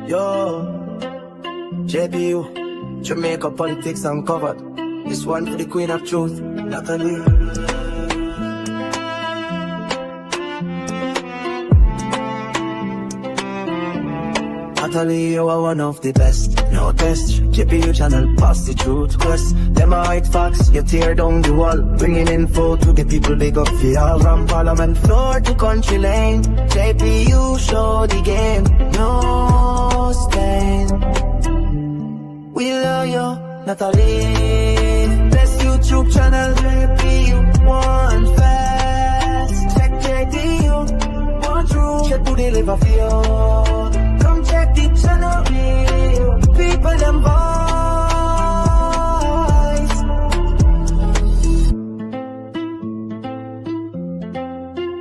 Yo, JPU, Jamaica politics uncovered. This one for the Queen of Truth, Natalie. Natalie, you are one of the best. No test, JPU channel, pass the truth quest. Them are hide facts, you tear down the wall. Bringing info to the people, big up for y'all. From Parliament floor to country lane, JPU show the game. No stain. We love you, Natalie. Best YouTube channel, JPU, one fast. Check JPU, one true, check to deliver for you. Come check the channel, people them voice.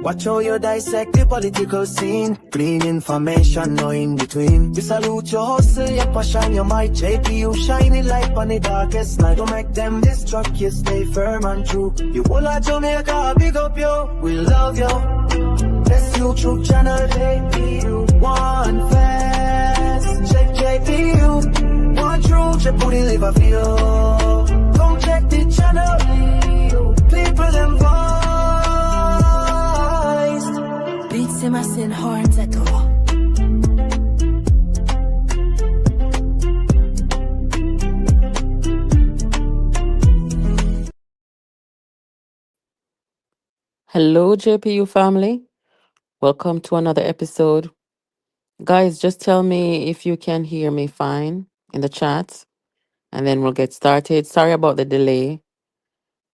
Watch how you dissect the political scene. Clean information, no in between. We salute your hustle, your passion, your might. JPU shining light on the darkest night. Don't make them distract you, stay firm and true. You all of Jamaica, big up you, we love you. Best YouTube channel, JPU, one fast. Check JPU, one true, check put it live a feel. Come check the channel, people them voice. Beats him as in horns at all. Hello, JPU family. Welcome to another episode. Guys, just tell me if you can hear me fine in the chat, and then we'll get started. Sorry about the delay.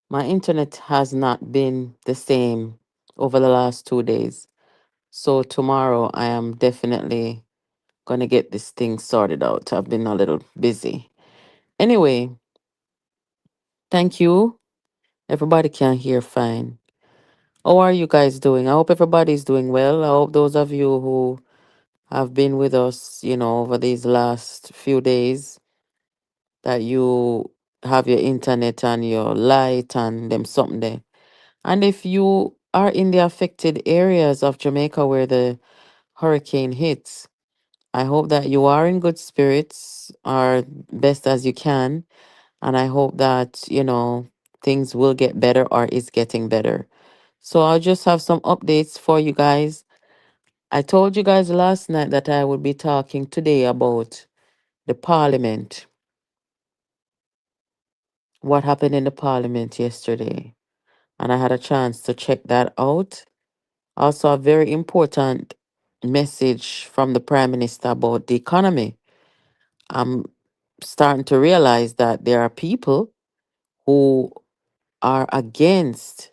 My internet has not been the same over the last 2 days. So tomorrow I am definitely going to get this thing sorted out. I've been a little busy. Anyway, thank you. Everybody can hear fine. How are you guys doing? I hope everybody's doing well. I hope those of you who have been with us, over these last few days, that you have your internet and your light and them something there. And if you are in the affected areas of Jamaica where the hurricane hits, I hope that you are in good spirits or best as you can. And I hope that, things will get better or is getting better. So I'll just have some updates for you guys. I told you guys last night that I would be talking today about the parliament. What happened in the parliament yesterday. And I had a chance to check that out. Also, a very important message from the Prime Minister about the economy. I'm starting to realize that there are people who are against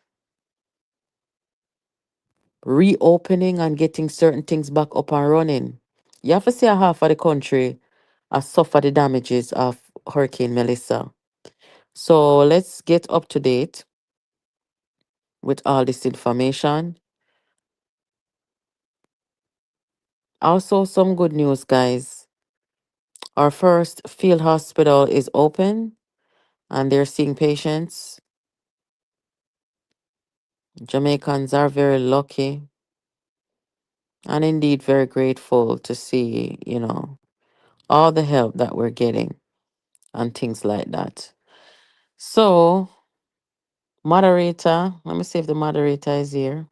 reopening and getting certain things back up and running. You have to see a half of the country has suffered the damages of Hurricane Melissa. So let's get up to date with all this information. Also, some good news, guys. Our first field hospital is open and they're seeing patients. Jamaicans are very lucky and indeed very grateful to see, all the help that we're getting and things like that. So, moderator, let me see if the moderator is here.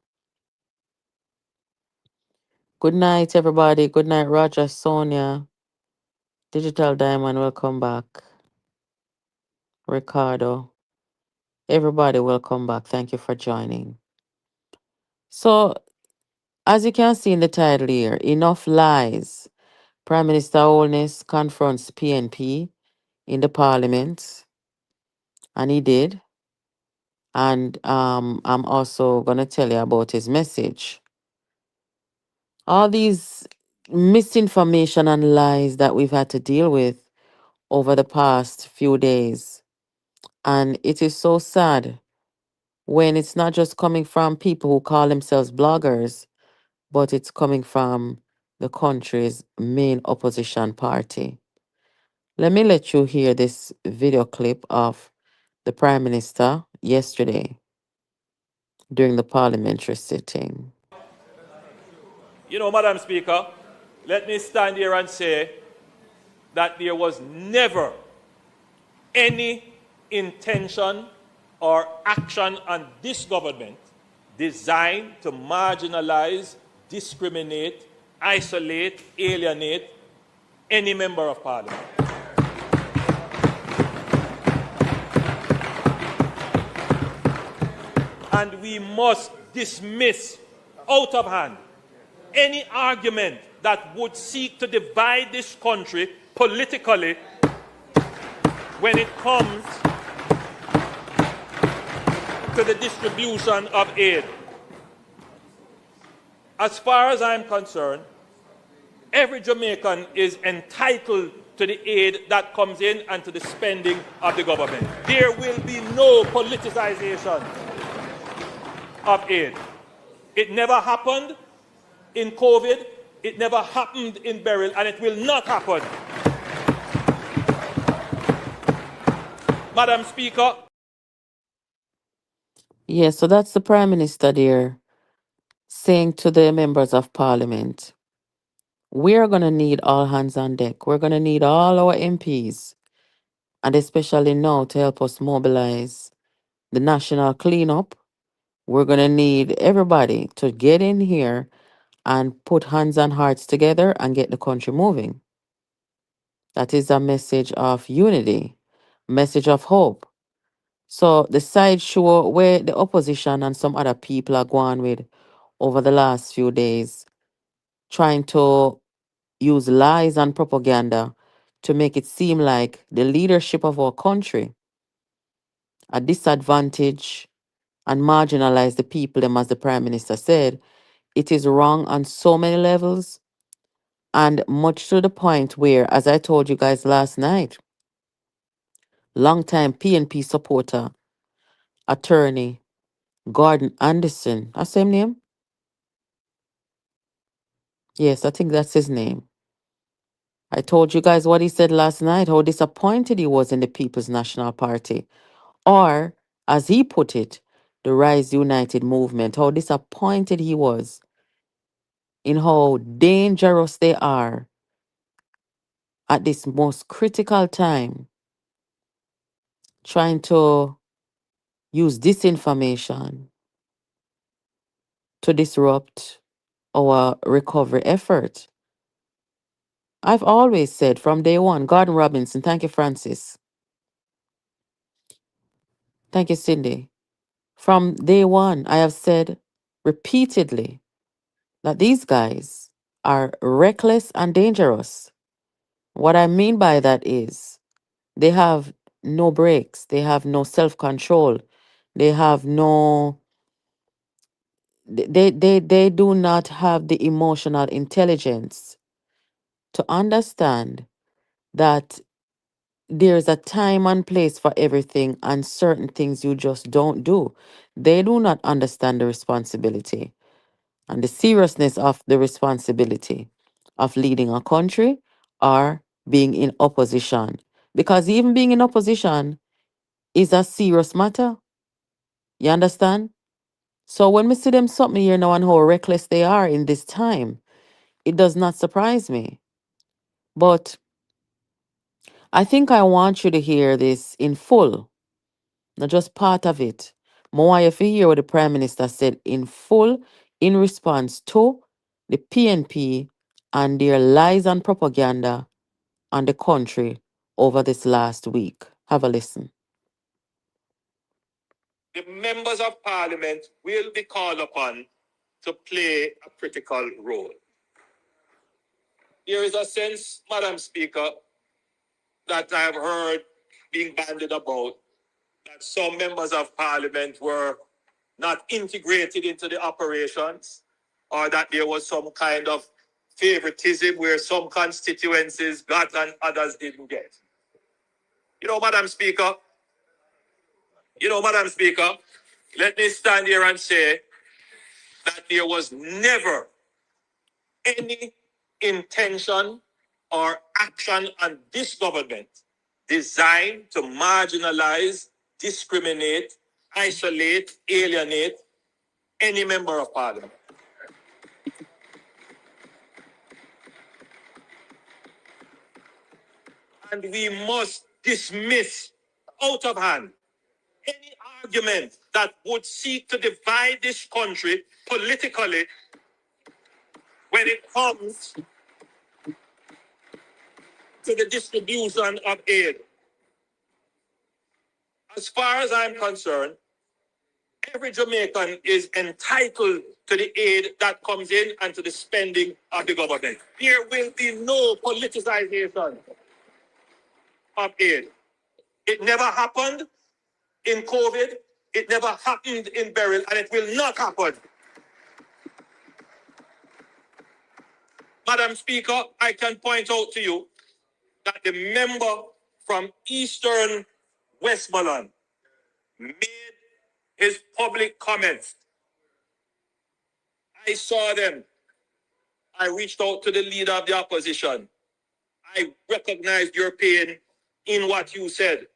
Good night, everybody. Good night, Roger, Sonia, Digital Diamond, welcome back. Ricardo, everybody, welcome back. Thank you for joining. So, as you can see in the title here, enough lies. Prime Minister Holness confronts PNP in the parliament, and he did. And I'm also going to tell you about his message. All these misinformation and lies that we've had to deal with over the past few days. And it is so sad when it's not just coming from people who call themselves bloggers, but it's coming from the country's main opposition party. Let me let you hear this video clip of the Prime Minister yesterday during the parliamentary sitting. Madam Speaker, Let me stand here and say that there was never any intention or action on this government designed to marginalize, discriminate, isolate, alienate any member of parliament. And we must dismiss out of hand any argument that would seek to divide this country politically when it comes to the distribution of aid. As far as I'm concerned, every Jamaican is entitled to the aid that comes in and to the spending of the government. There will be no politicization of aid. It never happened in COVID, it never happened in burial, and it will not happen. Madam Speaker. Yes, so that's the Prime Minister there saying to the members of Parliament, we're going to need all hands on deck. We're going to need all our MPs, and especially now to help us mobilize the national cleanup. We're going to need everybody to get in here and put hands and hearts together and get the country moving. That is a message of unity, message of hope. So the sideshow where the opposition and some other people are going with over the last few days, trying to use lies and propaganda to make it seem like the leadership of our country a disadvantage and marginalize the people, them as the Prime Minister said, it is wrong on so many levels, and much to the point where, as I told you guys last night, longtime PNP supporter, attorney Gordon Anderson, that's the same name? Yes, I think that's his name. I told you guys what he said last night, how disappointed he was in the People's National Party. Or, as he put it, the Rise United movement, how disappointed he was in how dangerous they are at this most critical time, trying to use disinformation to disrupt our recovery effort. I've always said from day one, Gordon Robinson, thank you, Francis. Thank you, Cindy. From day one, I have said repeatedly that these guys are reckless and dangerous. What I mean by that is they have no brakes, they have no self control, they have no they do not have the emotional intelligence to understand that there's a time and place for everything and certain things you just don't do. They do not understand the responsibility and the seriousness of the responsibility of leading a country or being in opposition. Because even being in opposition is a serious matter. You understand? So when we see them something here now and how reckless they are in this time, it does not surprise me. But I think I want you to hear this in full, not just part of it. More if you hear what the Prime Minister said in full in response to the PNP and their lies and propaganda on the country over this last week. Have a listen. The members of parliament will be called upon to play a critical role. There is a sense, Madam Speaker, that I have heard being bandied about that some members of parliament were not integrated into the operations, or that there was some kind of favoritism where some constituencies got and others didn't get. Madam Speaker, Madam Speaker, let me stand here and say that there was never any intention or action on this government designed to marginalize, discriminate, isolate, alienate, any member of parliament. and we must dismiss out of hand any argument that would seek to divide this country politically when it comes to the distribution of aid. As far as I'm concerned, every Jamaican is entitled to the aid that comes in and to the spending of the government. There will be no politicization of aid. It never happened in COVID. It never happened in Beryl, and it will not happen. Madam Speaker, I can point out to you that the member from Eastern Westmoreland made his public comments. I saw them. I reached out to the leader of the opposition. I recognized your pain in what you said.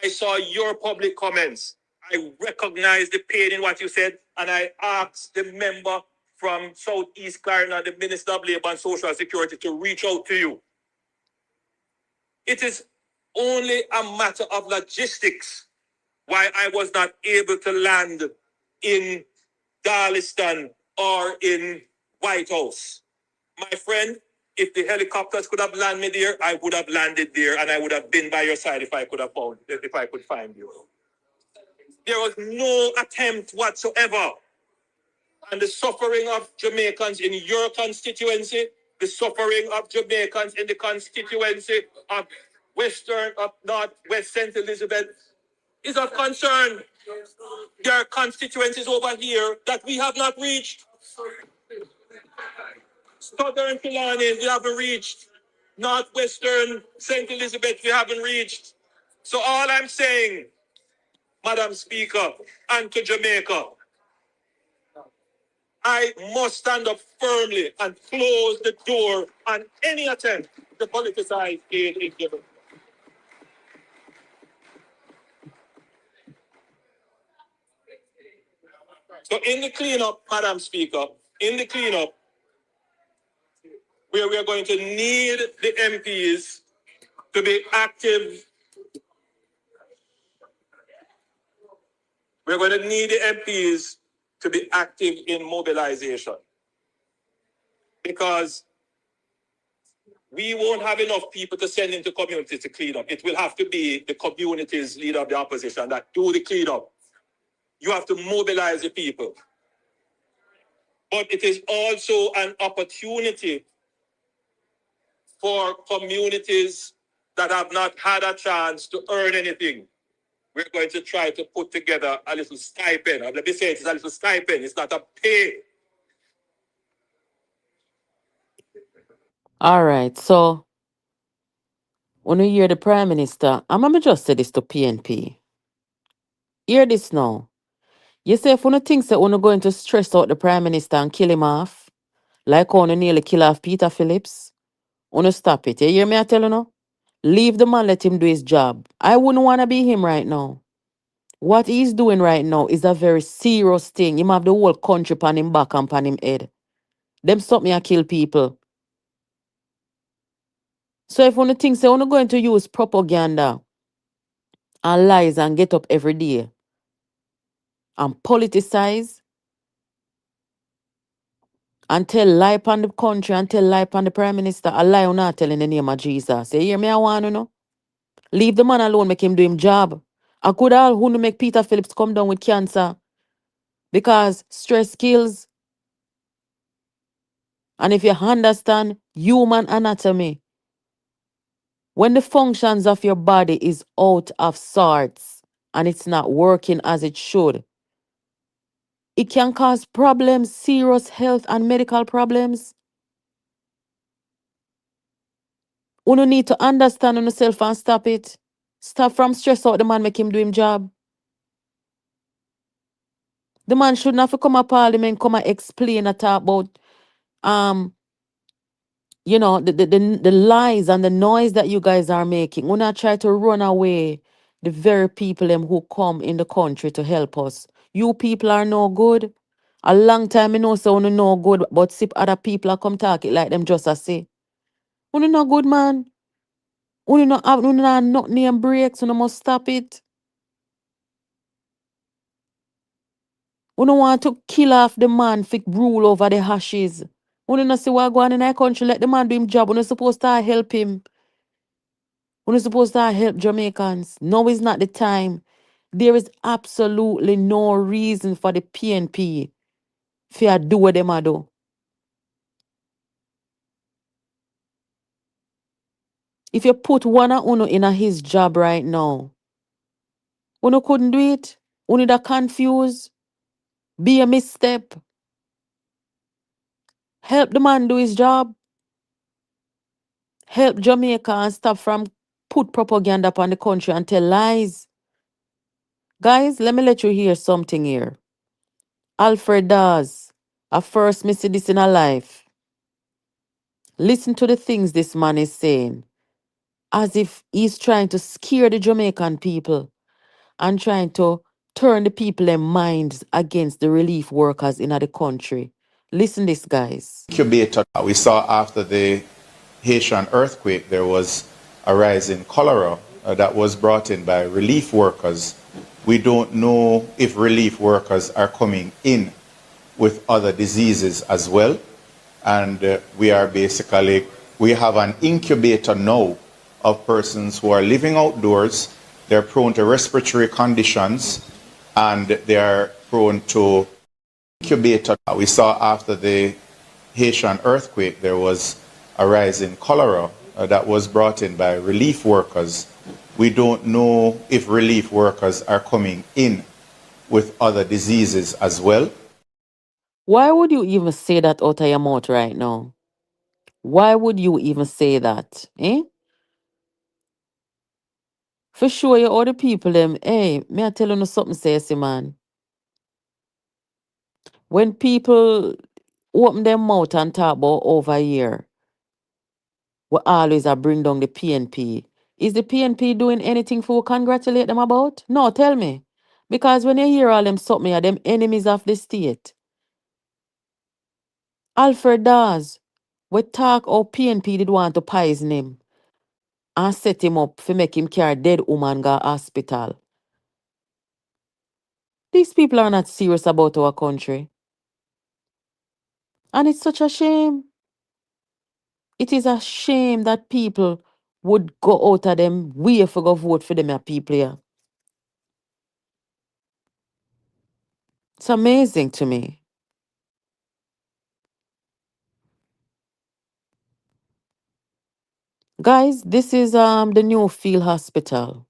I saw your public comments. I recognized the pain in what you said, and I asked the member from Southeast Carolina, the Minister of Labour and Social Security, to reach out to you. It is only a matter of logistics why I was not able to land in Darliston or in White House. My friend, if the helicopters could have landed me there, I would have landed there, and I would have been by your side if I could find you. There was no attempt whatsoever. And the suffering of Jamaicans in your constituency, the suffering of Jamaicans in the constituency of Northwest St. Elizabeth is of concern. There are constituencies over here that we have not reached. Southern Killarney, we haven't reached. Northwestern St. Elizabeth, we haven't reached. So all I'm saying, Madam Speaker, and to Jamaica, I must stand up firmly and close the door on any attempt to politicize aid in given. So in the cleanup, Madam Speaker, in the cleanup, where we are going to need the MPs to be active, we're going to need the MPs to be active in mobilization, because we won't have enough people to send into communities to clean up. It will have to be the communities, leader of the opposition, that do the cleanup. You have to mobilize the people. But it is also an opportunity for communities that have not had a chance to earn anything. We're going to try to put together a little stipend. Let me say it's a little stipend. It's not a pay. All right, so when you hear the Prime Minister, I'm gonna just say this to PNP. Hear this now. You say if one thinks that one going to stress out the Prime Minister and kill him off, like one nearly kill off Peter Phillips, wanna stop it. You hear me I tell you now? Leave the man, let him do his job. I wouldn't wanna be him right now. What he's doing right now is a very serious thing. Him have the whole country pan him back and pan him head. Them stop me and kill people. So if one thinks they wanna going to use propaganda and lies and get up every day and politicize and tell lie upon the country and tell lie upon the Prime Minister, a lie or not tell in the name of Jesus. You hear me? I want to know. Leave the man alone, make him do him job. I could all who make Peter Phillips come down with cancer because stress kills. And if you understand human anatomy, when the functions of your body is out of sorts and it's not working as it should, it can cause problems, serious health and medical problems. You need to understand yourself and stop it. Stop from stress out the man, make him do him job. The man shouldn't have to come to parliament, come and explain and talk about the lies and the noise that you guys are making. When I try to run away the very people them who come in the country to help us. You people are no good. A long time I know so you no good, but see other people are come talk it like them just a say. You no good, man. Uno not nothing name breaks, uno must stop it. Uno want to kill off the man for rule over the hashes. Uno not see what go on in our country, let the man do him job. Uno supposed to help him. Uno supposed to help Jamaicans. No is not the time. There is absolutely no reason for the PNP for do what them a do. If you put one of uno in a his job right now, uno couldn't do it. Uno da confused. Be a misstep. Help the man do his job. Help Jamaica and stop from put propaganda upon the country and tell lies. Guys, let me let you hear something here. Alfred Dawes, at first me see this in a life. Listen to the things this man is saying, as if he's trying to scare the Jamaican people and trying to turn the people in minds against the relief workers in the country. Listen this, guys. Incubator we saw after the Haitian earthquake, there was a rise in cholera that was brought in by relief workers. We don't know if relief workers are coming in with other diseases as well. And we have an incubator now of persons who are living outdoors. They're prone to respiratory conditions and they are prone to incubator. We saw after the Haitian earthquake, there was a rise in cholera that was brought in by relief workers. We don't know if relief workers are coming in with other diseases as well. Why would you even say that out of your mouth right now? Why would you even say that? Eh? For sure, you all the people them, hey, me I tell you something, say, man. When people open their mouth and talk about over here, we always are bring down the PNP. Is the PNP doing anything for congratulate them about? No, tell me. Because when you hear all them something, are them enemies of the state. Alfred Dawes, we talk how PNP did want to poison him and set him up for make him carry dead woman go hospital. These people are not serious about our country. And it's such a shame. It is a shame that people would go out of them way for go vote for them people here. It's amazing to me. Guys, this is the new field hospital.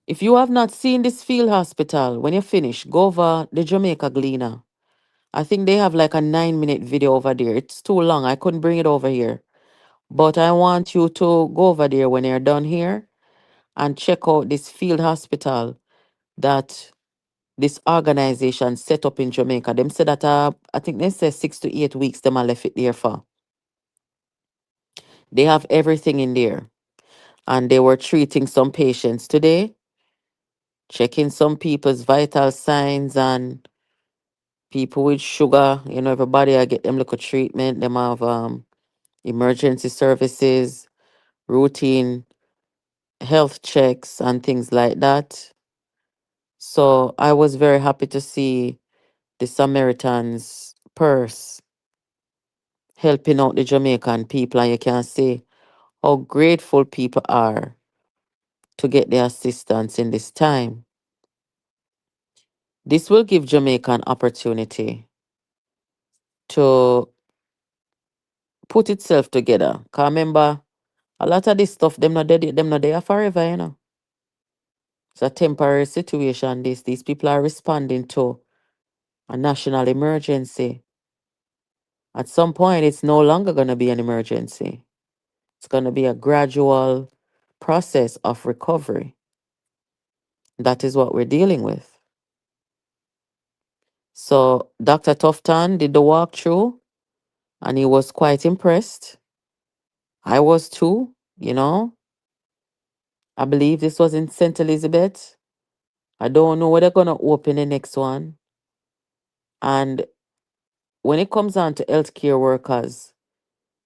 If you have not seen this field hospital, when you finish, go over the Jamaica Gleaner. I think they have like a 9-minute video over there. It's too long. I couldn't bring it over here. But I want you to go over there when you're done here and check out this field hospital that this organization set up in Jamaica. Them said that I think they say 6 to 8 weeks them are left it there for. They have everything in there. And they were treating some patients today, checking some people's vital signs and people with sugar. Everybody I get them look at treatment. Them have emergency services, routine health checks and things like that. So I was very happy to see the Samaritans purse helping out the Jamaican people, and you can see how grateful people are to get the assistance in this time. This will give Jamaica an opportunity to put itself together. Cause remember, a lot of this stuff, them not there forever. It's a temporary situation. These people are responding to a national emergency. At some point, it's no longer going to be an emergency. It's going to be a gradual process of recovery. That is what we're dealing with. So Dr. Tufton did the walkthrough and he was quite impressed. I was too. I believe this was in St. Elizabeth. I don't know where they're going to open the next one. And when it comes on to healthcare workers,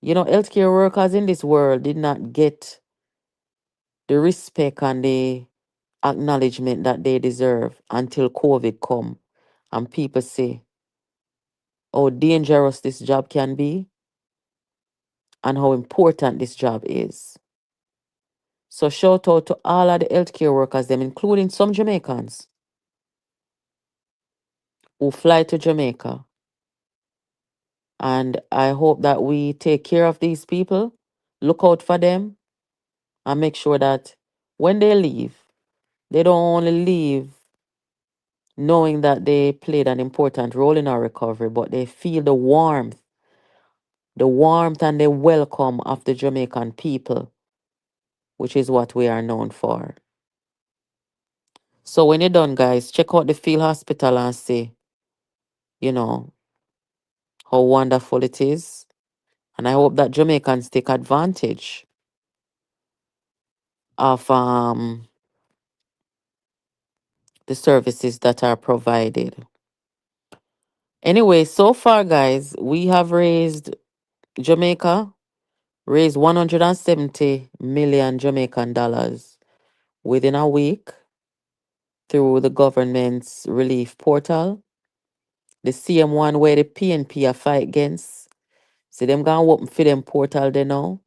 healthcare workers in this world did not get the respect and the acknowledgement that they deserve until COVID come and people say how dangerous this job can be and how important this job is. So shout out to all of the healthcare workers, them including some Jamaicans who fly to Jamaica. And I hope that we take care of these people, look out for them, and make sure that when they leave, they don't only leave knowing that they played an important role in our recovery, but they feel the warmth and the welcome of the Jamaican people, which is what we are known for. So when you're done, guys, check out the field hospital and see, you know, how wonderful it is. And I hope that Jamaicans take advantage of the services that are provided. Anyway, so far, guys, we have Jamaica raised 170 million Jamaican dollars within a week through the government's relief portal. The same one where the PNP are fight against. See them gonna open for them portal they now.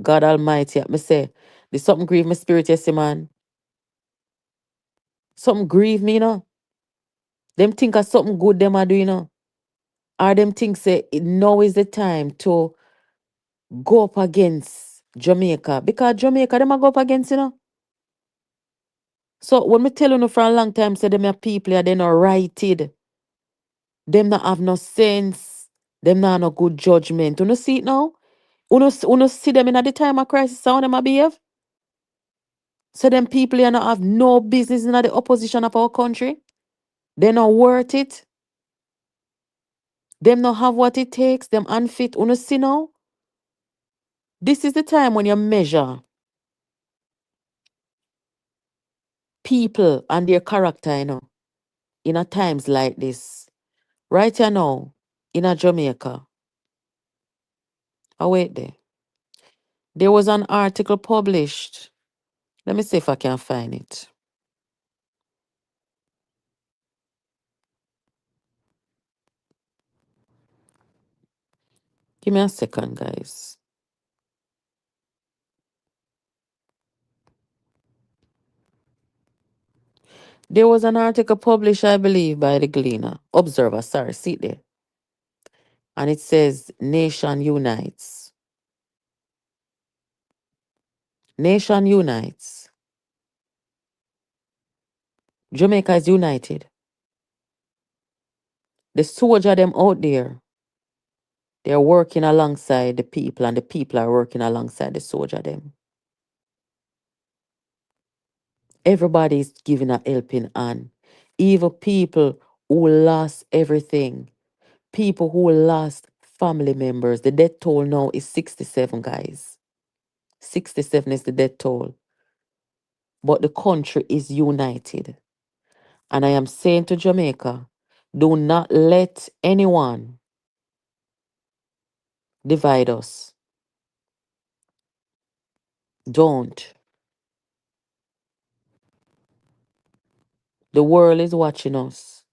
God Almighty, me say, there's something grieve my spirit, yes, man. Something grieve me, you know. Them think of something good them are doing, you know. Or them think say now is the time to go up against Jamaica. Because Jamaica, them a go up against, you know. So when me tell you for a long time, say them are people are they not righted. Them not have no sense. Them not have no good judgment. You know see it now? You see them in at the time of crisis, how them a behave? So them people here not have no business in the opposition of our country. They not worth it. Them not have what it takes. Them unfit. You know see now? This is the time when you measure people and their character, you know, in a times like this. Right here now, in a Jamaica. Oh, wait there. There was an article published. Let me see if I can find it. Give me a second, guys. There was an article published, I believe, by the Gleaner. Observer, sorry, see it there. And it says, Nation Unites. Nation Unites. Jamaica is united. The soldier them out there, they're working alongside the people, and the people are working alongside the soldier them. Everybody is giving a helping hand. Even people who lost everything, people who lost family members. The death toll now is 67, guys. 67 is the death toll. But the country is united. And I am saying to Jamaica, do not let anyone divide us. Don't. The world is watching us.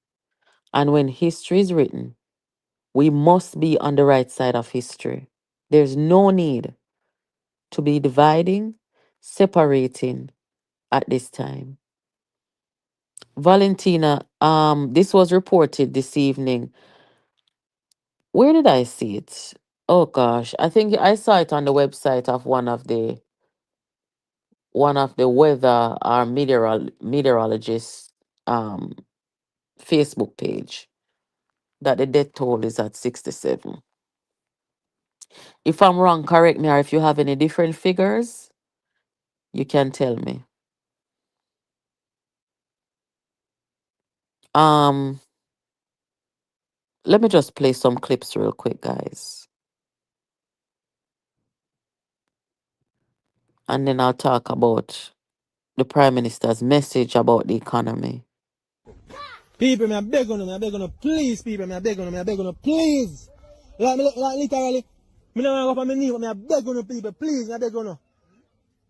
And when history is written, we must be on the right side of history. There's no need to be dividing, separating at this time. Valentina, this was reported this evening. Where did I see it? Oh gosh, I think I saw it on the website of one of the weather or meteorologist Facebook page that the death toll is at 67. If I'm wrong, correct me, or if you have any different figures, you can tell me. Um, let me just play some clips real quick, guys. And then I'll talk about the Prime Minister's message about the economy. People, me I beg on them, I beg on them, please, people, me I beg on them, I beg on them, please. Like literally, me don't want to go up on my knee, but me I beg on them, people, please, I beg on them.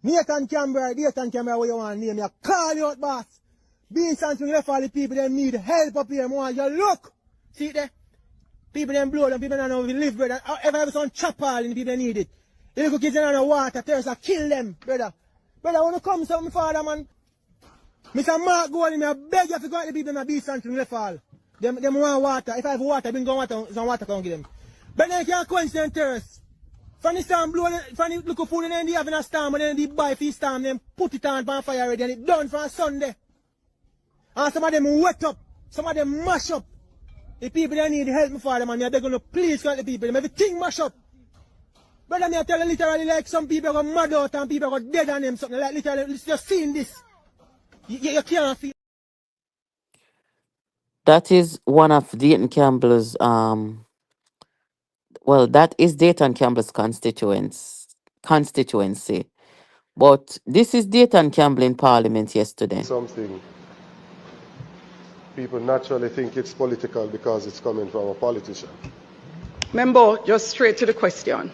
Nathan Canberra, where you want to name me. I call you out, boss. Being something left all the people that need help up here. More you look. See it there? People them blow them, people don't know if you live, brother. If I have some chop all in the people need it. The little kids don't know water, thirst, I kill them, brother. Brother, when you come to my father, man, Mr. Mark Golding, I beg you to go out the people that be something left all. Them want water. If I have water, I bring water, some water can give them. But then you can't quench them thirst. From the storm blow, from the look food and then they have in a storm, and then they buy for storm, then put it on fire already, and it done for a Sunday. And some of them wet up, some of them mash up. The people that need help me for them, man, they're going to please cut the people, them everything mash up. Brother, me I tell you literally like some people got mad out and people got dead on them, something like literally, just seeing this. You can't feel. That is one of Dayton Campbell's well, that is Dayton Campbell's constituency. But this is Dayton Campbell in Parliament yesterday. Something people naturally think it's political because it's coming from a politician. Member, just straight to the question.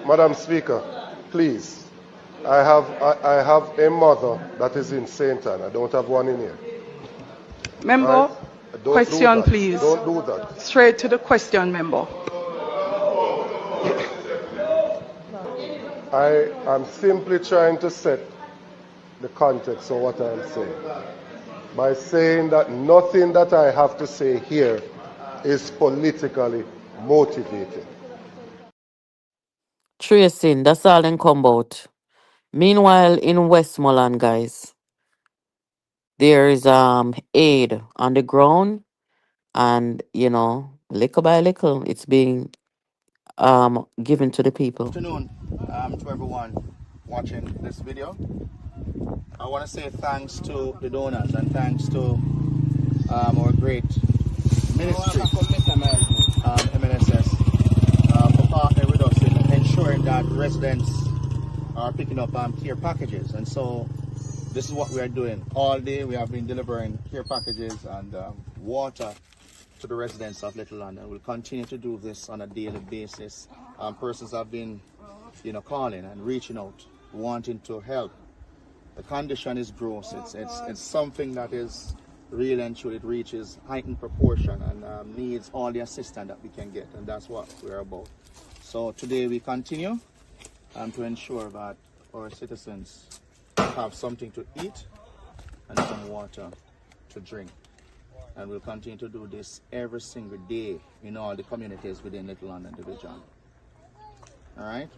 Madam Speaker, please. I have a mother that is in St. Anne. I don't have one in here. Member, Right? Don't question, do that. please. Don't do that. Straight to the question, member. I am simply trying to set the context of what I'm saying by saying that nothing that I have to say here is politically motivated. Tracing, that's all in come out. Meanwhile, in Westmoreland, guys, there is aid on the ground, and little by little, it's being given to the people. Good afternoon to everyone watching this video. I want to say thanks to the donors and thanks to our great ministry, MNSS, for partnering with us in ensuring that residents are picking up care packages. And so this is what we are doing. All day we have been delivering care packages and water to the residents of Little London. We'll continue to do this on a daily basis. Persons have been, calling and reaching out, wanting to help. The condition is gross. It's something that is real and true. It reaches heightened proportion and needs all the assistance that we can get, and that's what we're about. So today we continue to ensure that our citizens have something to eat and some water to drink. And we'll continue to do this every single day in all the communities within Little London Division. All right?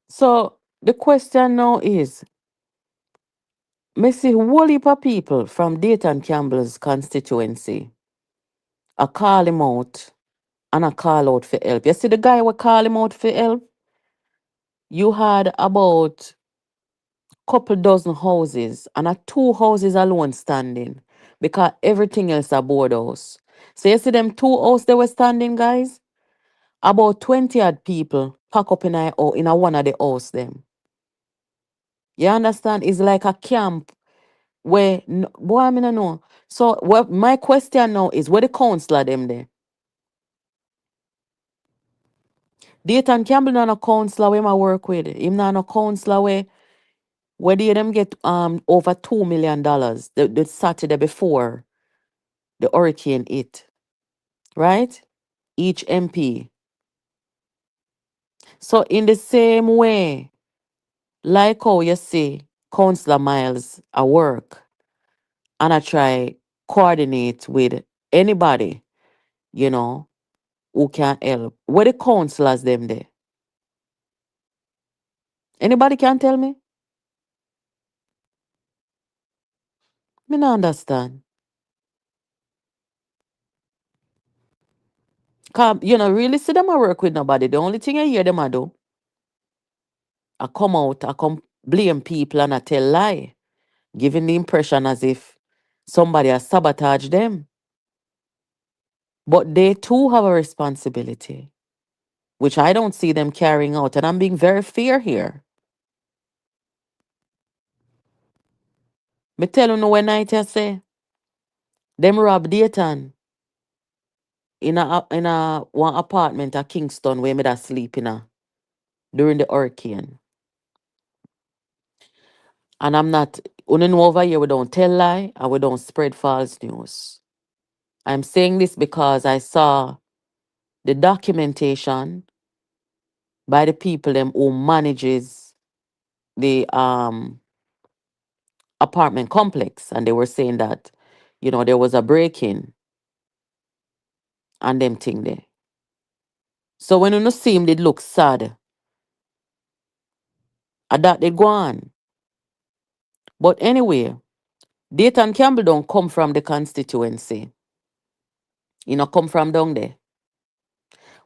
So the question now is, me see whole heap of people from Dayton Campbell's constituency, I call him out and I call out for help. You see the guy who call him out for help? You had about couple dozen houses and 2 houses alone standing because everything else a board house. So you see them 2 houses they were standing, guys? About 20 odd people pack up in a one of the house them. You understand? It's like a camp where boy, I mean I know. So what my question now is, where the councillor them there? Dayton Campbell not a councillor where I work with. Him not a councillor where they them get over $2 million the Saturday before the hurricane hit. Right? Each MP. So in the same way, like how you see Councillor Miles at work, and I try coordinate with anybody, who can help. Where the councillors them there? Anybody can tell me? Me not understand. Cause really see them I work with nobody. The only thing I hear them I do, I come out, I come blame people and I tell lie, giving the impression as if somebody has sabotaged them. But they too have a responsibility, which I don't see them carrying out. And I'm being very fair here. Me tell you no when night I say, Them rob Dayton in a one apartment at Kingston where me da sleep in a during the hurricane. And I'm not know over here we don't tell lie and we don't spread false news. I'm saying this because I saw the documentation by the people them who manages the apartment complex, and they were saying that, there was a break-in and them thing there. So when you see him, they look sad. And that they go on. But anyway, Dayton Campbell don't come from the constituency. Come from down there.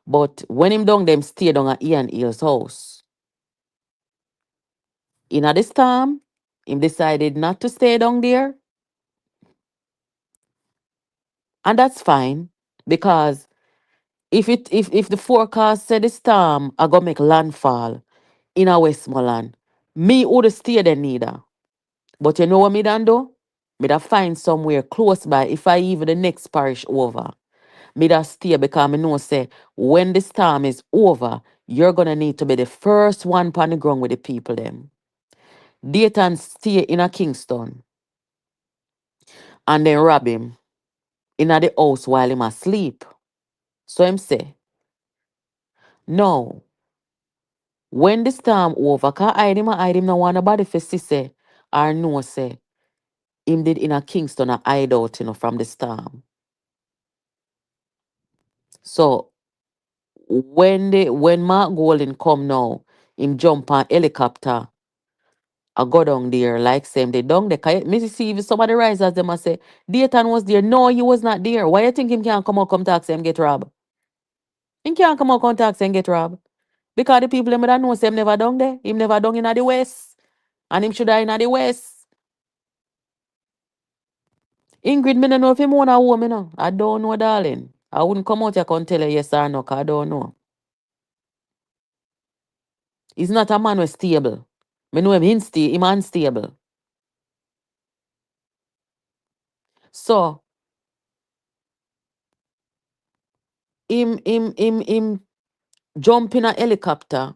But when him down them stay down at Ian Hill's house. In this time, him decided not to stay down there. And that's fine. Because if the forecast said the storm are gonna make landfall in a Westmoreland, me would stay there neither. But you know what me done do? Me da find somewhere close by, if I even the next parish over. Me da stay because me know say when the storm is over, you're gonna need to be the first one on the ground with the people them. Dayton stay in a Kingston and then rob him in a the house while him asleep. So him say, no, when the storm over, cause hide him no want nobody for see say or know say him did in a Kingston a hide out, from the storm. So when Mark Golden come now, him jump on helicopter, I go down there like same they down there. Me see if some of the risers them a say Dayton was there. No, he was not there. Why you think him can't come out come talk say him get robbed? Him can't come out come talk say him get robbed. Because the people them that know say him never down there. Him never down in the west. And him should die in the west. Ingrid, me don't know if him own a home, I don't know, darling. I wouldn't come out here and tell you yes or no, 'cause I don't know. He's not a man who's stable. Me know him unstable. So him jump in a helicopter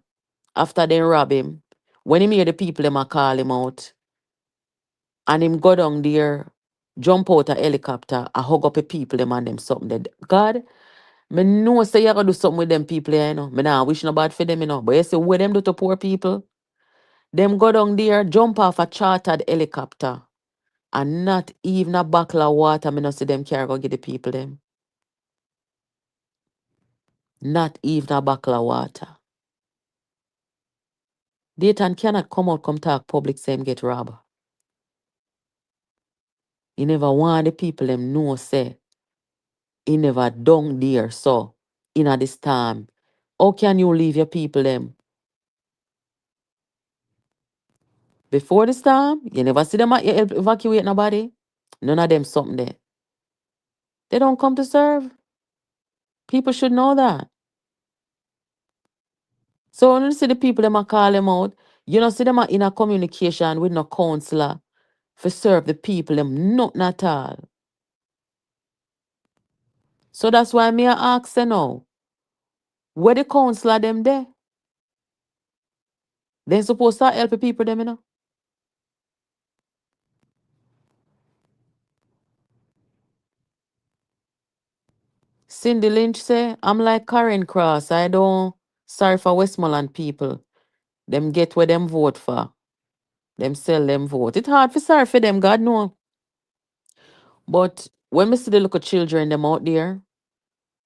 after they rob him. When him hear the people them a call him out, and him go down there, jump out a helicopter, I hug up the people them and them something dead. God, me know say you gotta do something with them people here, Me nah wish no bad for them, But you see what them do to poor people? Them go down there, jump off a chartered helicopter, and not even a bottle of water, me no see them carry go give the people them. Not even a bottle of water. Dayton cannot come out, come talk public, say him get robbed. He never want the people them know say he never done there. So in a this time, how can you leave your people them? Before this time, you never see them evacuate nobody. None of them something there. They don't come to serve. People should know that. So when you see the people them a call them out, you know see them a in a communication with no counselor for serve the people them nothing at all. So that's why me a ask you now, where the counselor them there? They supposed to help the people them, Cindy Lynch say, I'm like Karen Cross. I don't sorry for Westmoreland people. Them get where them vote for. Them sell them vote. It's hard for sorry for them, God know. But when we see the little children them out there,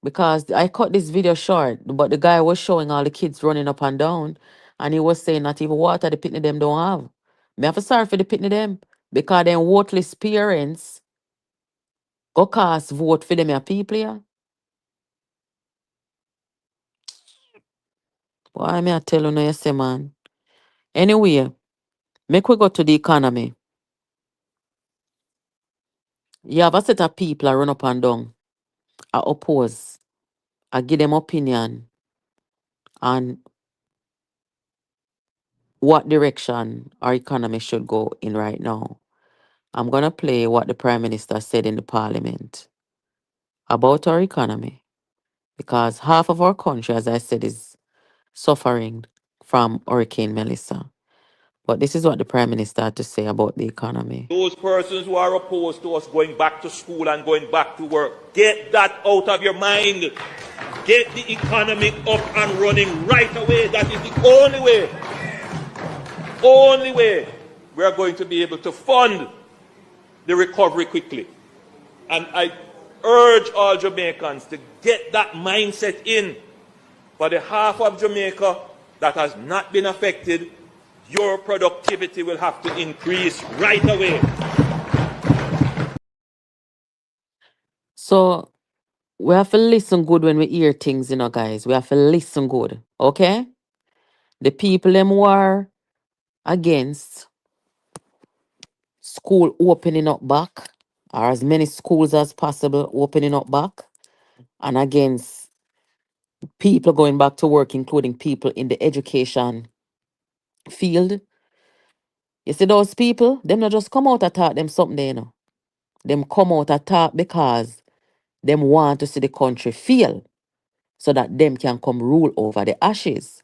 because I cut this video short, but the guy was showing all the kids running up and down, and he was saying not even water the pitney them don't have. Me have to sorry for the pitney them, because them voteless parents go cast vote for them your people here. Why me I tell you no you say, man. Anyway, make we go to the economy. You have a set of people a run up and down, I oppose, I give them opinion on what direction our economy should go in right now. I'm going to play what the Prime Minister said in the Parliament about our economy, because half of our country, as I said, is suffering from Hurricane Melissa. But this is what the Prime Minister had to say about the economy. Those persons who are opposed to us going back to school and going back to work, get that out of your mind. Get the economy up and running right away. That is the only way we are going to be able to fund the recovery quickly. And I urge all Jamaicans to get that mindset in. For the half of Jamaica that has not been affected, your productivity will have to increase right away. So we have to listen good when we hear things, guys. We have to listen good, okay? The people them who are against school opening up back, or as many schools as possible opening up back, and against people going back to work, including people in the education field. You see those people, them not just come out and talk them something there. Them come out and talk because them want to see the country fail so that them can come rule over the ashes.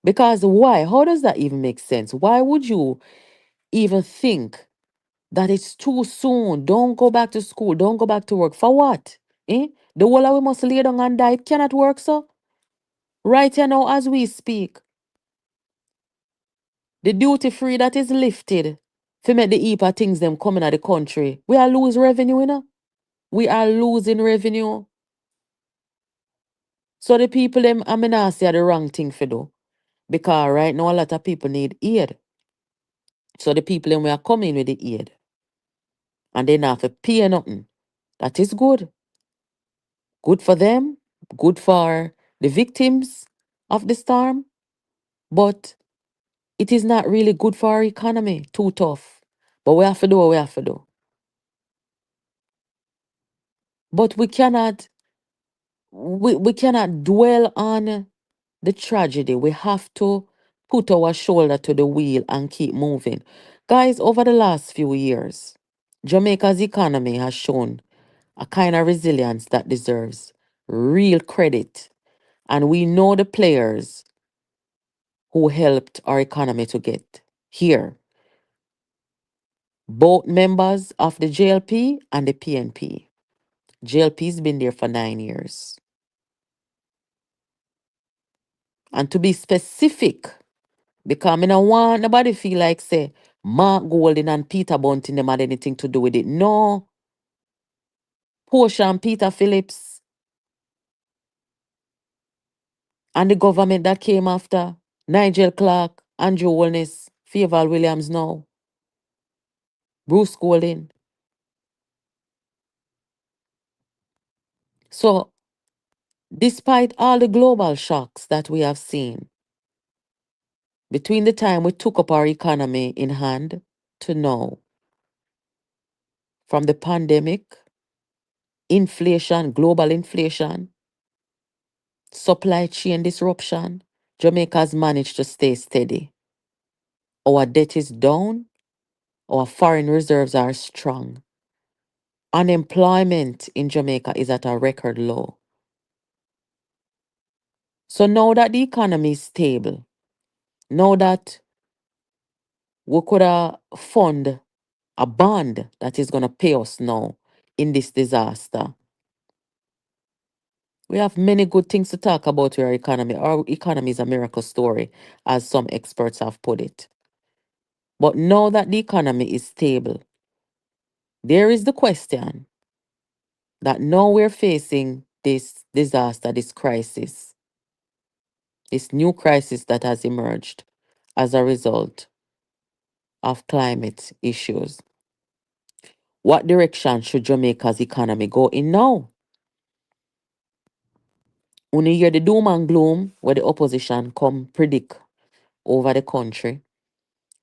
Because why? How does that even make sense? Why would you even think that it's too soon? Don't go back to school. Don't go back to work. For what? Eh? The whole of we must lay down and die. It cannot work, so. Right here now as we speak. The duty free that is lifted to make the heap of things them coming at the country. We are losing revenue, We are losing revenue. So the people them, I mean, not say the wrong thing for do. Because right now a lot of people need aid. So the people them we are coming with the aid. And they not have to pay nothing. That is good. Good for them. Good for the victims of the storm. But it is not really good for our economy. Too tough. But we have to do what we have to do. But we cannot dwell on the tragedy. We have to put our shoulder to the wheel and keep moving. Guys, over the last few years, Jamaica's economy has shown a kind of resilience that deserves real credit. And we know the players who helped our economy to get here. Both members of the JLP and the PNP. JLP's been there for 9 years. And to be specific, because I don't want nobody feel like say Mark Golding and Peter Bunting them had anything to do with it. No. Portia and Peter Phillips and the government that came after, Nigel Clark, Andrew Holness, Faval Williams now, Bruce Golding. So despite all the global shocks that we have seen, between the time we took up our economy in hand to now, from the pandemic, inflation, global inflation, supply chain disruption, Jamaica has managed to stay steady. Our debt is down, our foreign reserves are strong. Unemployment in Jamaica is at a record low. So now that the economy is stable, now that we could fund a bond that is going to pay us now in this disaster, we have many good things to talk about with our economy. Our economy is a miracle story, as some experts have put it. But now that the economy is stable, there is the question that now we're facing this disaster, this crisis, this new crisis that has emerged as a result of climate issues. What direction should Jamaica's economy go in now? When you hear the doom and gloom where the opposition come predict over the country,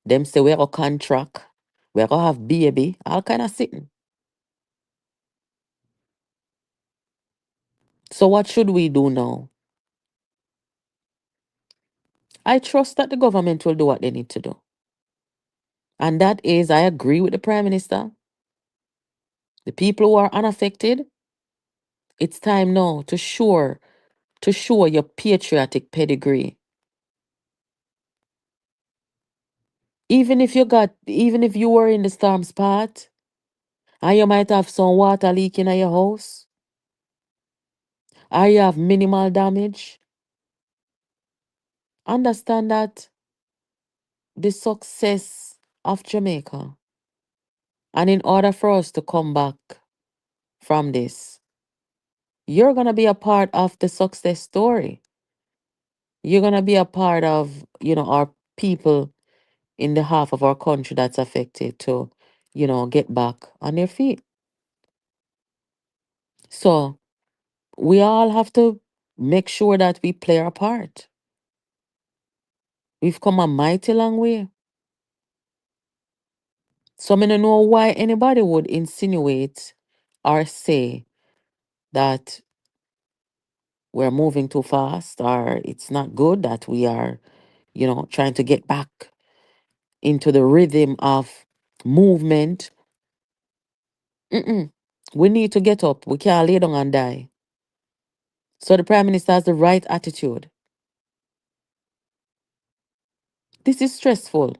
them say we're a contract, we're gonna have baby, all kind of sitting. So what should we do now? I trust that the government will do what they need to do. And that is, I agree with the Prime Minister. The people who are unaffected, it's time now to show your patriotic pedigree. Even if you were in the storm's path, and you might have some water leaking at your house, or you have minimal damage, understand that the success of Jamaica, and in order for us to come back from this, you're going to be a part of the success story. You're going to be a part of, our people in the half of our country that's affected to, get back on their feet. So we all have to make sure that we play our part. We've come a mighty long way. So I don't know why anybody would insinuate or say that we're moving too fast or it's not good that we are, trying to get back into the rhythm of movement. Mm-mm. We need to get up. We can't lay down and die. So the Prime Minister has the right attitude. This is stressful.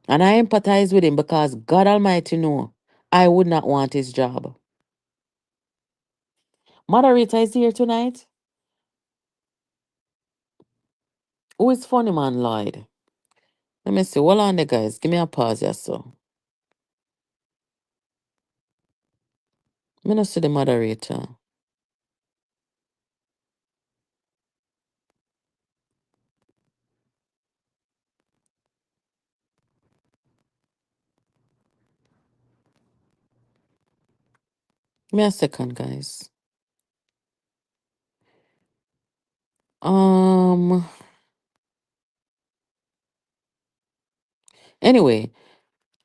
And I empathize with him because God Almighty know I would not want his job. Moderator is here tonight. Who is funny man Lloyd? Let me see. Hold on there, guys. Give me a pause here, so. Let me see the moderator. Give me a second, guys. Anyway,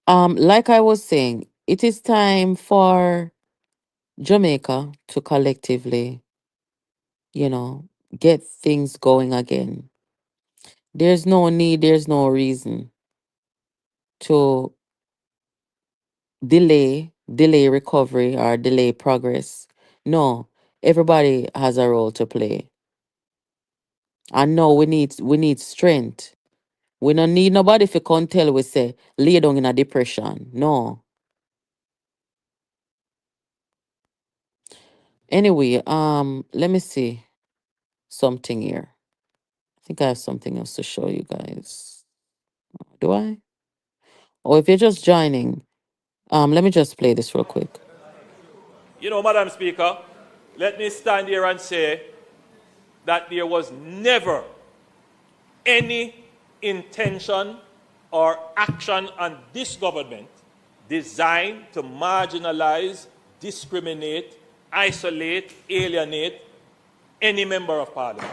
like I was saying, it is time for Jamaica to collectively, get things going again. There's no need, there's no reason to delay recovery or delay progress. No, everybody has a role to play. And no, we need strength. We don't need nobody if you can't tell we say lay down in a depression. No. Anyway, let me see something here. I think I have something else to show you guys. Do I? Or if you're just joining, let me just play this real quick. Madam Speaker, let me stand here and say that there was never any intention or action on this government designed to marginalize, discriminate, isolate, alienate any member of parliament.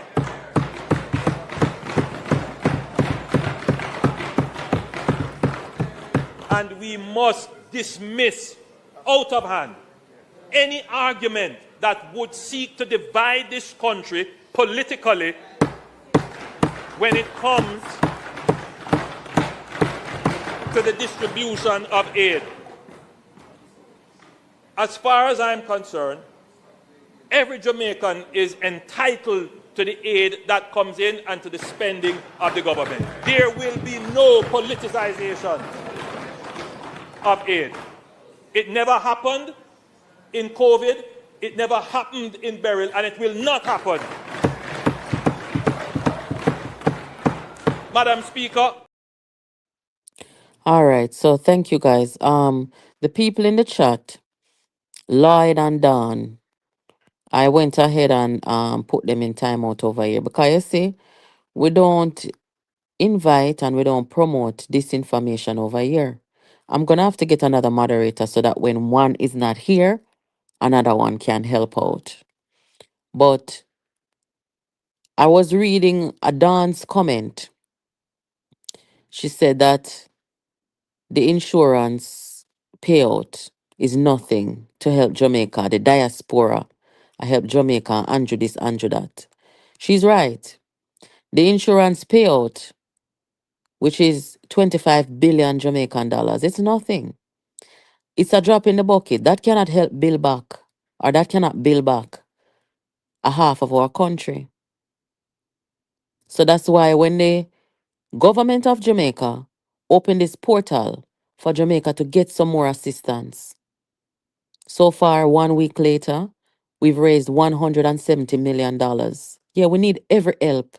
And we must dismiss out of hand any argument that would seek to divide this country politically when it comes to the distribution of aid. As far as I'm concerned, every Jamaican is entitled to the aid that comes in and to the spending of the government. There will be no politicization of aid. It never happened in COVID, it never happened in Beryl, and it will not happen. Madam Speaker. All right, so thank you guys. The people in the chat, Lloyd and Don, I went ahead and put them in timeout over here because you see, we don't invite and we don't promote disinformation over here. I'm gonna have to get another moderator so that when one is not here, another one can help out. But I was reading a Dawn's comment. She said that the insurance payout is nothing to help Jamaica, the diaspora. I help Jamaica, Andrew this, Andrew that. She's right. The insurance payout which is 25 billion Jamaican dollars. It's nothing. It's a drop in the bucket. That cannot help build back, or that cannot build back a half of our country. So that's why when the government of Jamaica opened this portal for Jamaica to get some more assistance, so far, 1 week later, we've raised $170 million. Yeah, we need every help.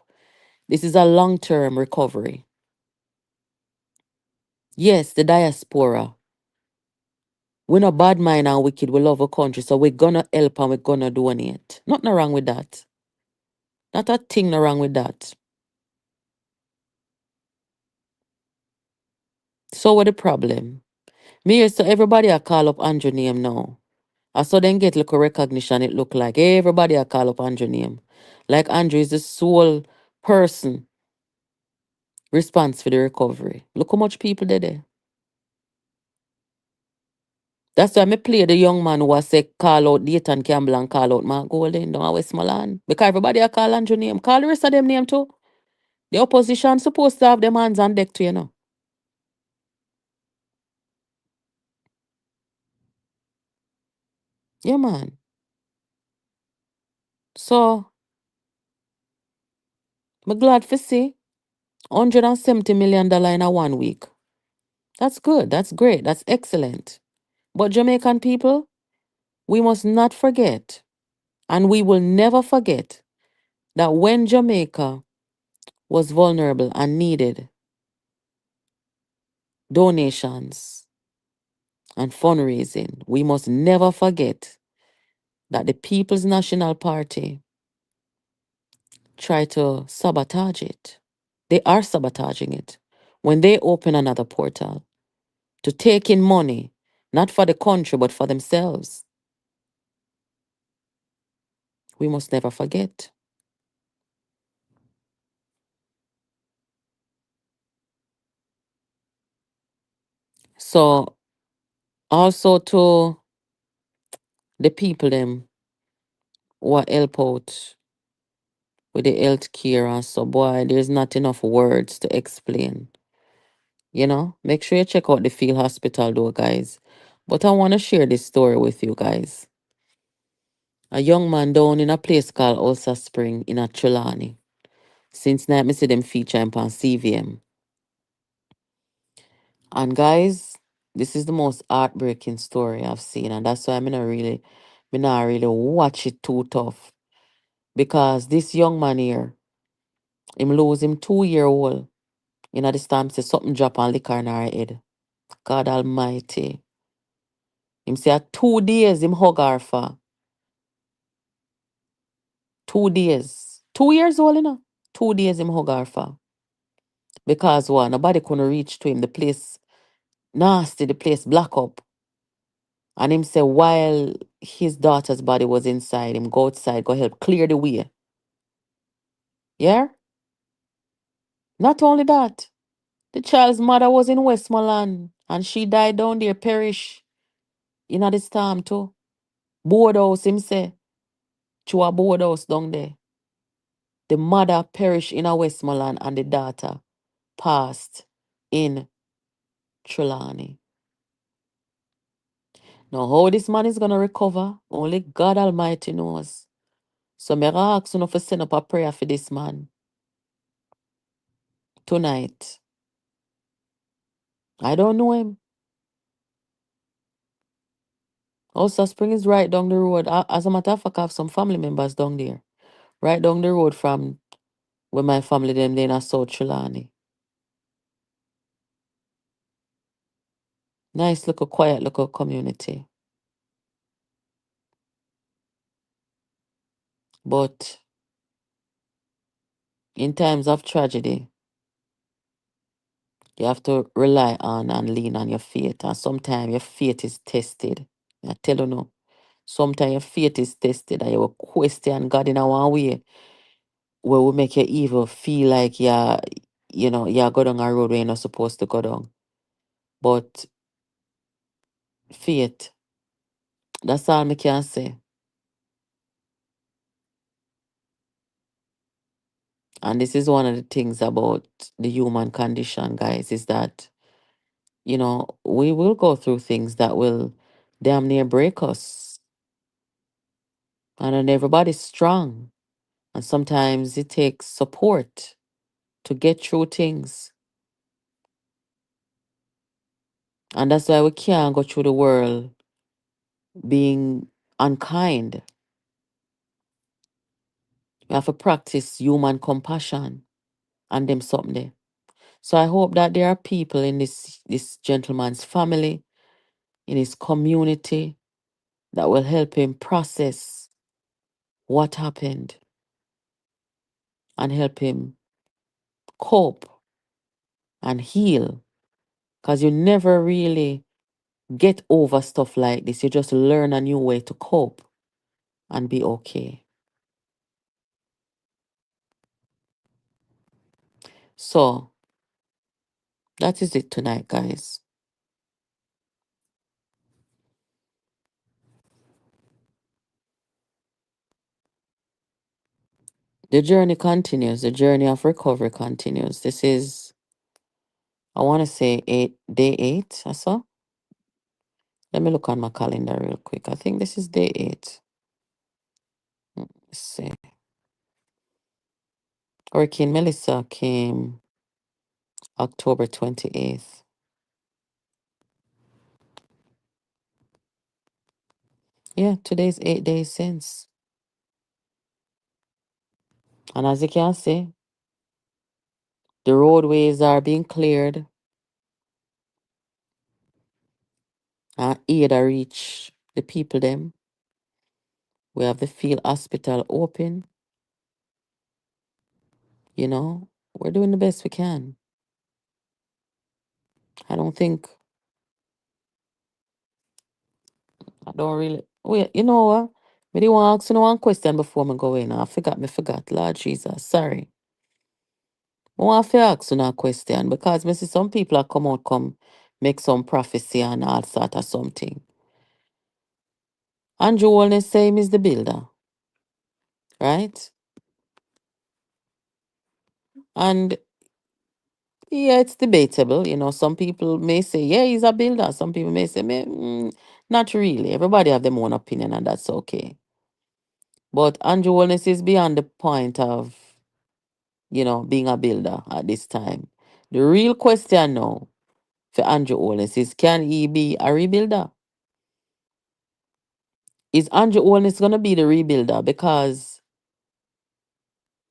This is a long-term recovery. Yes, the diaspora. We're not bad mind and wicked. We love our country, so we're gonna help and we're gonna donate. Nothing wrong with that. Not a thing no wrong with that. So what the problem? Me used to everybody I call up Andrew name now. I saw them get little recognition. It look like everybody I call up Andrew name. Like Andrew is the sole person response for the recovery. Look how much people they there. That's why me play the young man who was say call out Dayton Campbell and call out Mark Golden down at Westmoreland. Because everybody I call Andrew name. Call the rest of them name too. The opposition supposed to have them hands on deck too, you know. Yeah, man. So, I'm glad to see $170 million in a 1 week. That's good. That's great. That's excellent. But Jamaican people, we must not forget, and we will never forget, that when Jamaica was vulnerable and needed donations and fundraising, we must never forget that the People's National Party tried to sabotage it. They are sabotaging it when they open another portal to take in money, not for the country, but for themselves. We must never forget. So, also to the people them who are help out with the health care and so, boy, there's not enough words to explain. You know, make sure you check out the field hospital though, guys. But I want to share this story with you guys. A young man down in a place called Ulsa Spring in a Trelawney. Since night, me see them feature him on CVM. And guys, this is the most heartbreaking story I've seen, and that's why me not really watch it too tough. Because this young man here, him lose him 2 year old. You know, this time say something drop and liquor in her head. God Almighty. Him say 2 days him hug her for. 2 days. 2 years old, you know. 2 days him hug her for. Because what? Nobody couldn't reach to him. The place nasty, the place black up. And him say while his daughter's body was inside, him go outside, go help clear the way. Yeah? Not only that, the child's mother was in Westmoreland and she died down there, perish in the storm too. Board house, him say. To a board house down there. The mother perished in a Westmoreland and the daughter passed in Trelawney. Now, how this man is gonna recover, only God Almighty knows. So me ask you to send up a prayer for this man tonight. I don't know him. Also, Spring is right down the road. As a matter of fact, I have some family members down there. Right down the road from where my family them in a South Trelawney. Nice little quiet little community. But in times of tragedy, you have to rely on and lean on your faith. And sometimes your faith is tested. I tell you no. Sometimes your faith is tested and you will question God in a one way where will make you evil feel like you're go down a road where you're not supposed to go down. But faith, that's all I can say. And this is one of the things about the human condition, guys, is that, we will go through things that will damn near break us. And then everybody's strong. And sometimes it takes support to get through things. And that's why we can't go through the world being unkind. We have to practice human compassion and them something there. So I hope that there are people in this gentleman's family, in his community, that will help him process what happened and help him cope and heal. Because you never really get over stuff like this. You just learn a new way to cope and be okay. So that is it tonight, guys. The journey continues. The journey of recovery continues. This is, I want to say, day 8 or so. Let me look on my calendar real quick. I think this is day 8. Let's see. Hurricane Melissa came October 28th. Yeah, today's 8 days since. And as you can see, the roadways are being cleared and aid a reach the people them. We have the field hospital open. We're doing the best we can. I don't think, I don't really, wait, you know what? Me didn't want to ask you one question before me go in. I forgot. Lord Jesus, sorry. I want to ask you a question because me see some people are come make some prophecy and all sort of something. Andrew Holness say him is the builder, right? And yeah, it's debatable. Some people may say, yeah, he's a builder. Some people may say, not really. Everybody have their own opinion and that's okay. But Andrew Holness is beyond the point of, being a builder at this time. The real question now for Andrew Holness is, can he be a rebuilder? Is Andrew Holness going to be the rebuilder? Because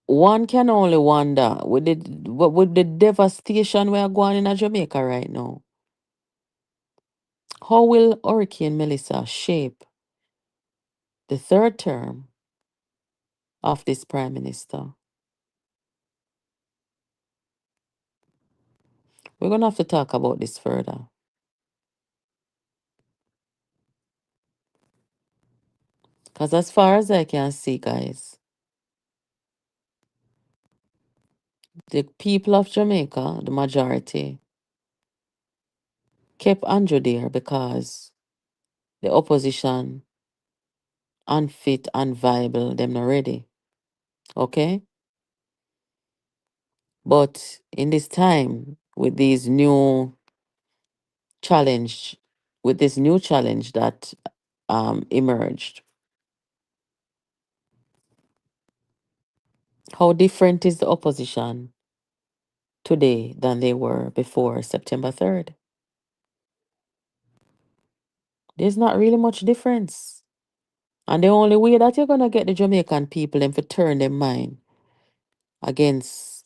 one can only wonder with the devastation we are going in Jamaica right now. How will Hurricane Melissa shape the third term of this Prime Minister? We're going to have to talk about this further. Because as far as I can see, guys, the people of Jamaica, the majority, kept Andrew there because the opposition unfit and viable, them not ready. Okay? But in this time, with this new challenge that emerged, how different is the opposition today than they were before September 3rd? There's not really much difference. And the only way that you're going to get the Jamaican people them to turn their mind against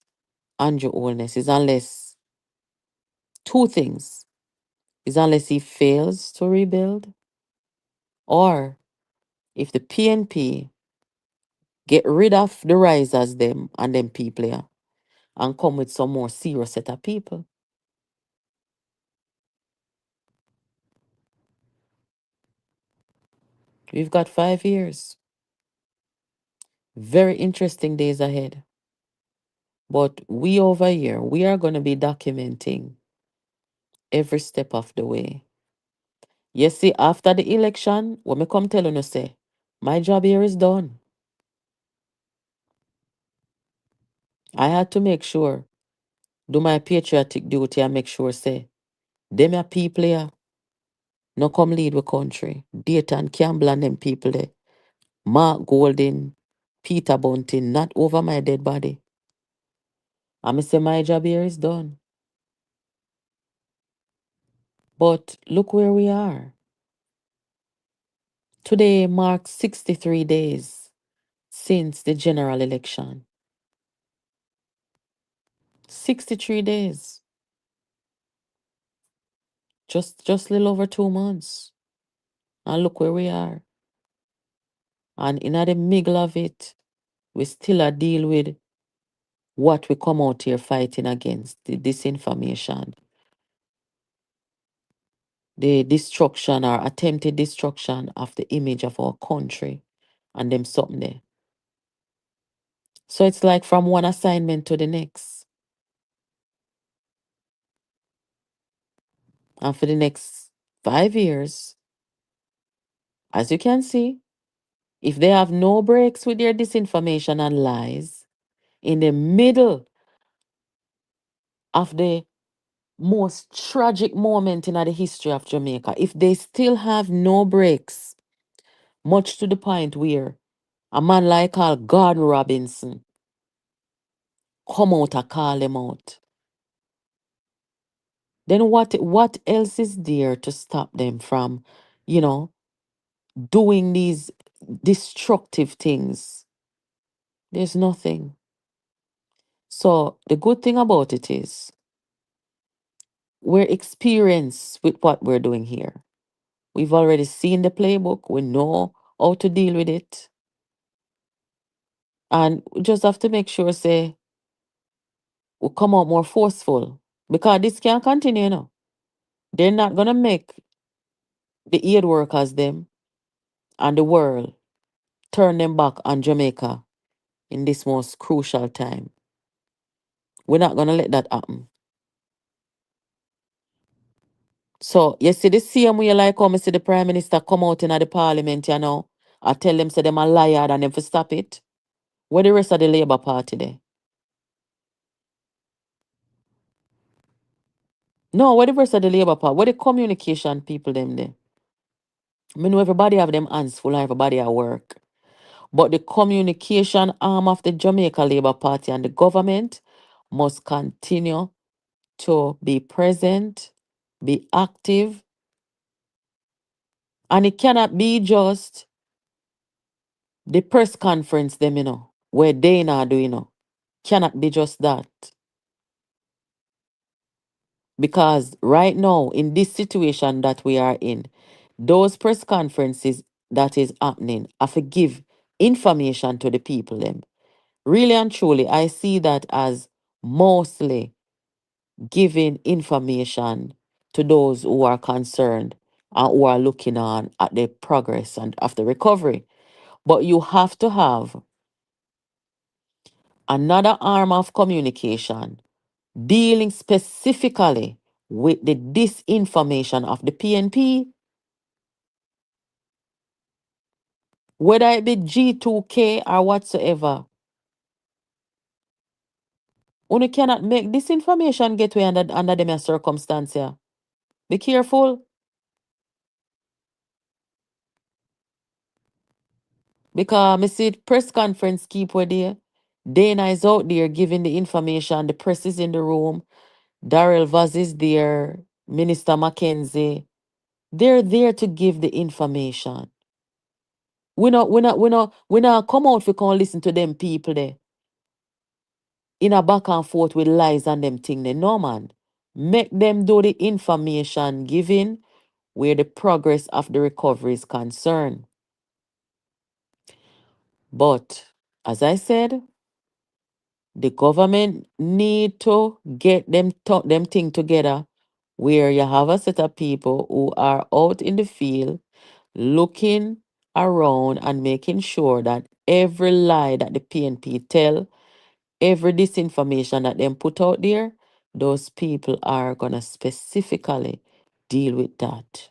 Andrew Holness is unless two things. Is unless he fails to rebuild, or if the PNP get rid of the risers them and them people here and come with some more serious set of people. We've got 5 years. Very interesting days ahead. But we over here, we are going to be documenting every step of the way. You see, after the election, when me come tell you, say, my job here is done. I had to make sure, do my patriotic duty and make sure, say, them a people here, no come lead the country. Dayton Campbell and them people there. Mark Golding, Peter Bunting, not over my dead body. And I say my job here is done. But look where we are. Today marks 63 days since the general election. 63 days. Just a little over 2 months. And look where we are. And in the middle of it, we still a deal with what we come out here fighting against, the disinformation, the destruction or attempted destruction of the image of our country and them something there. So it's like from one assignment to the next. And for the next 5 years, as you can see, if they have no breaks with their disinformation and lies, in the middle of the most tragic moment in the history of Jamaica, if they still have no breaks, much to the point where a man like Gordon Robinson come out and call them out, then what else is there to stop them from, you know, doing these destructive things? There's nothing. So the good thing about it is we're experienced with what we're doing here. We've already seen the playbook. We know how to deal with it. And we just have to make sure, say, we come out more forceful. Because this can't continue, you know. They're not gonna make the aid workers them and the world turn them back on Jamaica in this most crucial time. We're not gonna let that happen. So you see the same way like how I see the Prime Minister come out in the parliament, you know, I tell them say them a liar and them for stop it. Where the rest of the Labour Party there? No, where the rest of the Labour Party? Where the communication people them there? I know everybody have them hands full and everybody at work. But the communication arm of the Jamaica Labour Party and the government must continue to be present, be active, and it cannot be just the press conference them, you know, where they not do, you know. Cannot be just that. Because right now, in this situation that we are in, those press conferences that is happening, I forgive information to the people them. Really and truly, I see that as mostly giving information to those who are concerned and who are looking on at the progress and of the recovery. But you have to have another arm of communication dealing specifically with the disinformation of the PNP, whether it be G2K or whatsoever. You cannot make disinformation get way under them circumstance here. Be careful. Because I see press conference keep where there. Dana is out there giving the information. The press is in the room. Darrell Vaz is there. Minister Mackenzie. They're there to give the information. We not come out for come listen to them people there. In a back and forth with lies and them thing. No man. Make them do the information giving where the progress of the recovery is concerned. But as I said, the government need to get them thing together where you have a set of people who are out in the field looking around and making sure that every lie that the PNP tell, every disinformation that them put out there, those people are gonna specifically deal with that.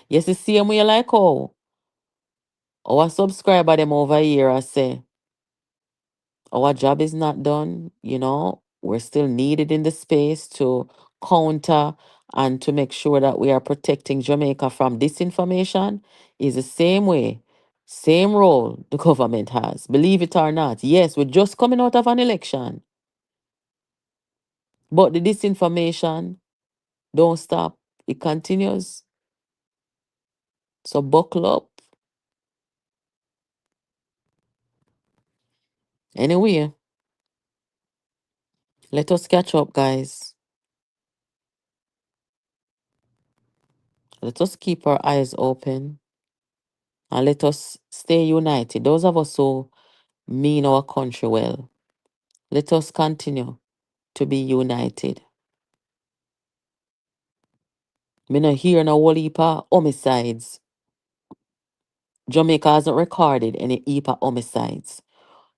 Yes, the same way like how our subscriber them over here I say our job is not done. You know, we're still needed in the space to counter and to make sure that we are protecting Jamaica from disinformation. Is the same way, same role the government has. Believe it or not. Yes, we're just coming out of an election, but the disinformation don't stop. It continues. So buckle up. Anyway, let us catch up, guys. Let us keep our eyes open and let us stay united. Those of us who mean our country well, let us continue to be united. Me no hear no whole heap of homicides. Jamaica hasn't recorded any heap of homicides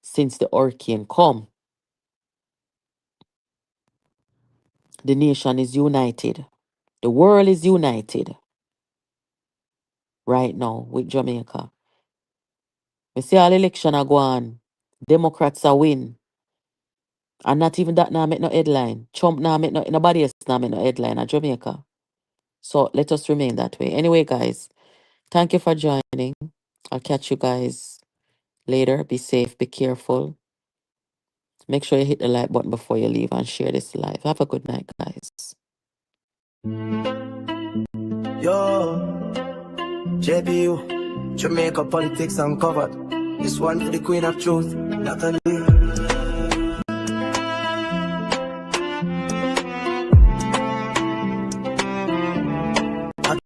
since the hurricane come. The nation is united. The world is united right now with Jamaica. We see all election are go on. Democrats are win. And not even that now make no headline. Trump now make no, nobody else now make no headline at Jamaica. So let us remain that way. Anyway, guys, thank you for joining. I'll catch you guys later. Be safe, be careful. Make sure you hit the like button before you leave and share this live. Have a good night, guys. Yo, JPU, Jamaica politics uncovered. This one for the Queen of Truth, Natalie.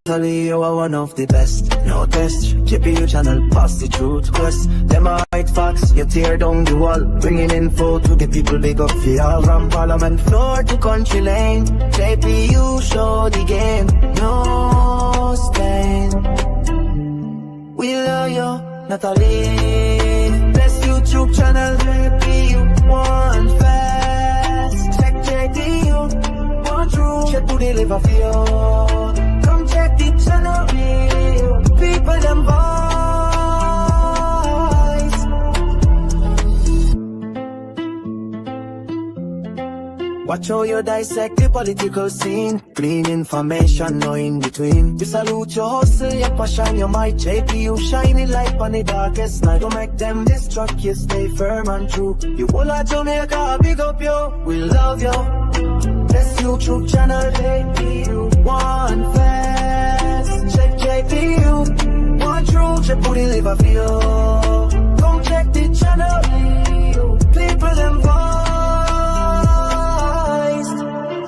Natalie, you are one of the best. No test, JPU channel, pass the truth. Quest, them are right facts, you tear down the wall. Bringing info to the people, big up for all. From Parliament floor to country lane, JPU show the game. No stain. We love you, Natalie. Bless YouTube channel, JPU one fast. Check JPU, one true. Check to deliver for you. Come check the channel, people them voice. Watch how you dissect the political scene. Clean information, no in between. We salute your hustle, your passion, your might. JPU shining light on the darkest night. Don't make them distract you, stay firm and true. You all of Jamaica, big up you, we love you. Bless YouTube channel, JPU one fast. Check JPU one true, check put the liver for you. Come check the channel, people them voice.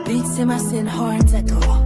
Beats him as in horns at all.